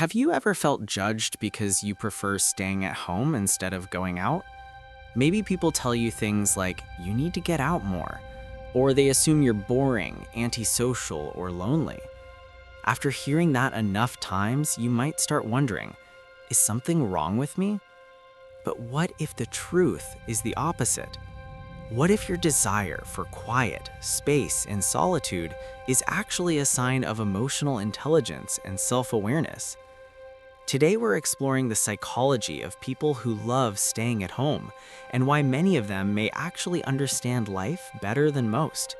Have you ever felt judged because you prefer staying at home instead of going out? Maybe people tell you things like, you need to get out more, or they assume you're boring, antisocial, or lonely. After hearing that enough times, you might start wondering, is something wrong with me? But what if the truth is the opposite? What if your desire for quiet, space, and solitude is actually a sign of emotional intelligence and self-awareness? Today we're exploring the psychology of people who love staying at home and why many of them may actually understand life better than most.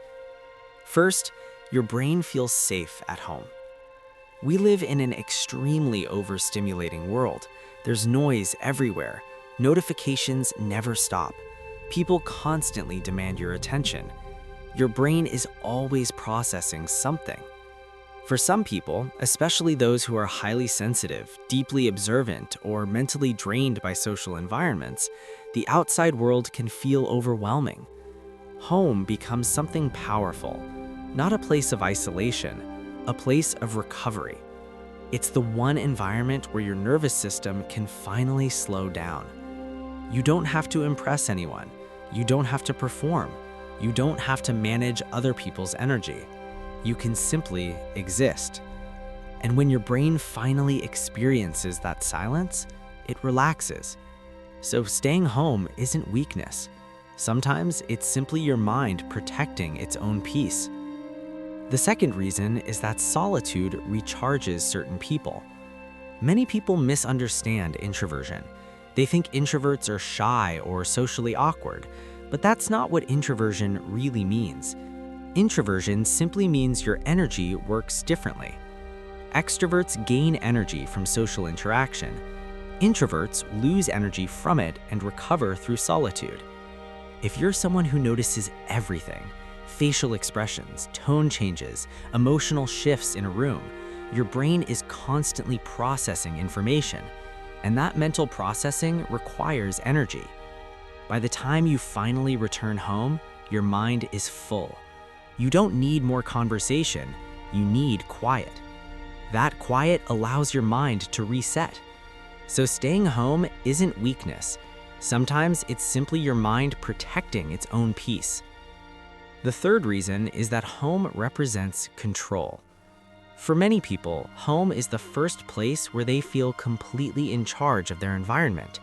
First, your brain feels safe at home. We live in an extremely overstimulating world. There's noise everywhere. Notifications never stop. People constantly demand your attention. Your brain is always processing something. For some people, especially those who are highly sensitive, deeply observant, or mentally drained by social environments, the outside world can feel overwhelming. Home becomes something powerful, not a place of isolation, a place of recovery. It's the one environment where your nervous system can finally slow down. You don't have to impress anyone. You don't have to perform. You don't have to manage other people's energy. You can simply exist. And when your brain finally experiences that silence, it relaxes. So staying home isn't weakness. Sometimes it's simply your mind protecting its own peace. The second reason is that solitude recharges certain people. Many people misunderstand introversion. They think introverts are shy or socially awkward, but that's not what introversion really means. Introversion simply means your energy works differently. Extroverts gain energy from social interaction. Introverts lose energy from it and recover through solitude. If you're someone who notices everything, facial expressions, tone changes, emotional shifts in a room, your brain is constantly processing information, and that mental processing requires energy. By the time you finally return home, your mind is full. You don't need more conversation, you need quiet. That quiet allows your mind to reset. So staying home isn't weakness. Sometimes it's simply your mind protecting its own peace. The third reason is that home represents control. For many people, home is the first place where they feel completely in charge of their environment.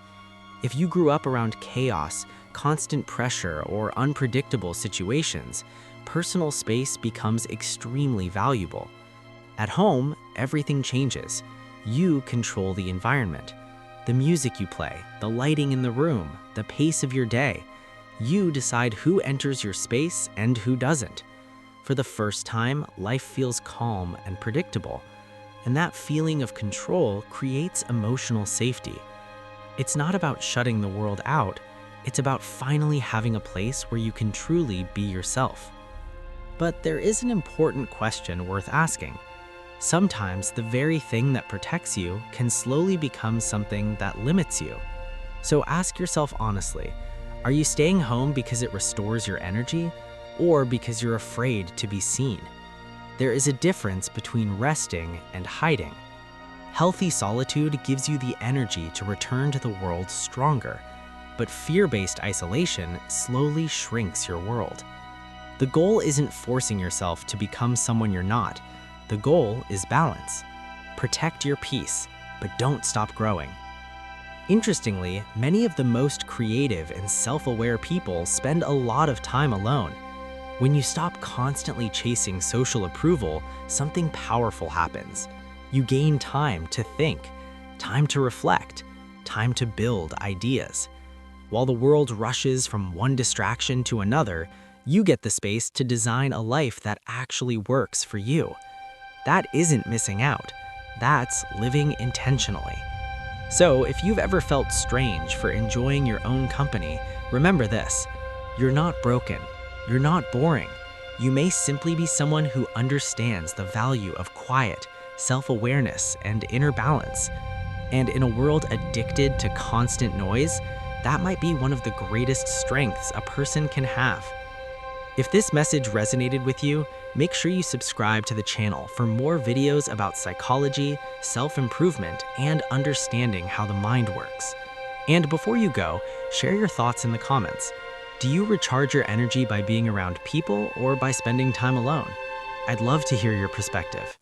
If you grew up around chaos, constant pressure, or unpredictable situations, personal space becomes extremely valuable. At home, everything changes. You control the environment. The music you play, the lighting in the room, the pace of your day. You decide who enters your space and who doesn't. For the first time, life feels calm and predictable, and that feeling of control creates emotional safety. It's not about shutting the world out, it's about finally having a place where you can truly be yourself. But there is an important question worth asking. Sometimes the very thing that protects you can slowly become something that limits you. So ask yourself honestly, are you staying home because it restores your energy, or because you're afraid to be seen? There is a difference between resting and hiding. Healthy solitude gives you the energy to return to the world stronger, but fear-based isolation slowly shrinks your world. The goal isn't forcing yourself to become someone you're not. The goal is balance. Protect your peace, but don't stop growing. Interestingly, many of the most creative and self-aware people spend a lot of time alone. When you stop constantly chasing social approval, something powerful happens. You gain time to think, time to reflect, time to build ideas. While the world rushes from one distraction to another, you get the space to design a life that actually works for you. That isn't missing out. That's living intentionally. So, if you've ever felt strange for enjoying your own company, remember this: you're not broken. You're not boring. You may simply be someone who understands the value of quiet, self-awareness, and inner balance. And in a world addicted to constant noise, that might be one of the greatest strengths a person can have. If this message resonated with you, make sure you subscribe to the channel for more videos about psychology, self-improvement, and understanding how the mind works. And before you go, share your thoughts in the comments. Do you recharge your energy by being around people or by spending time alone? I'd love to hear your perspective.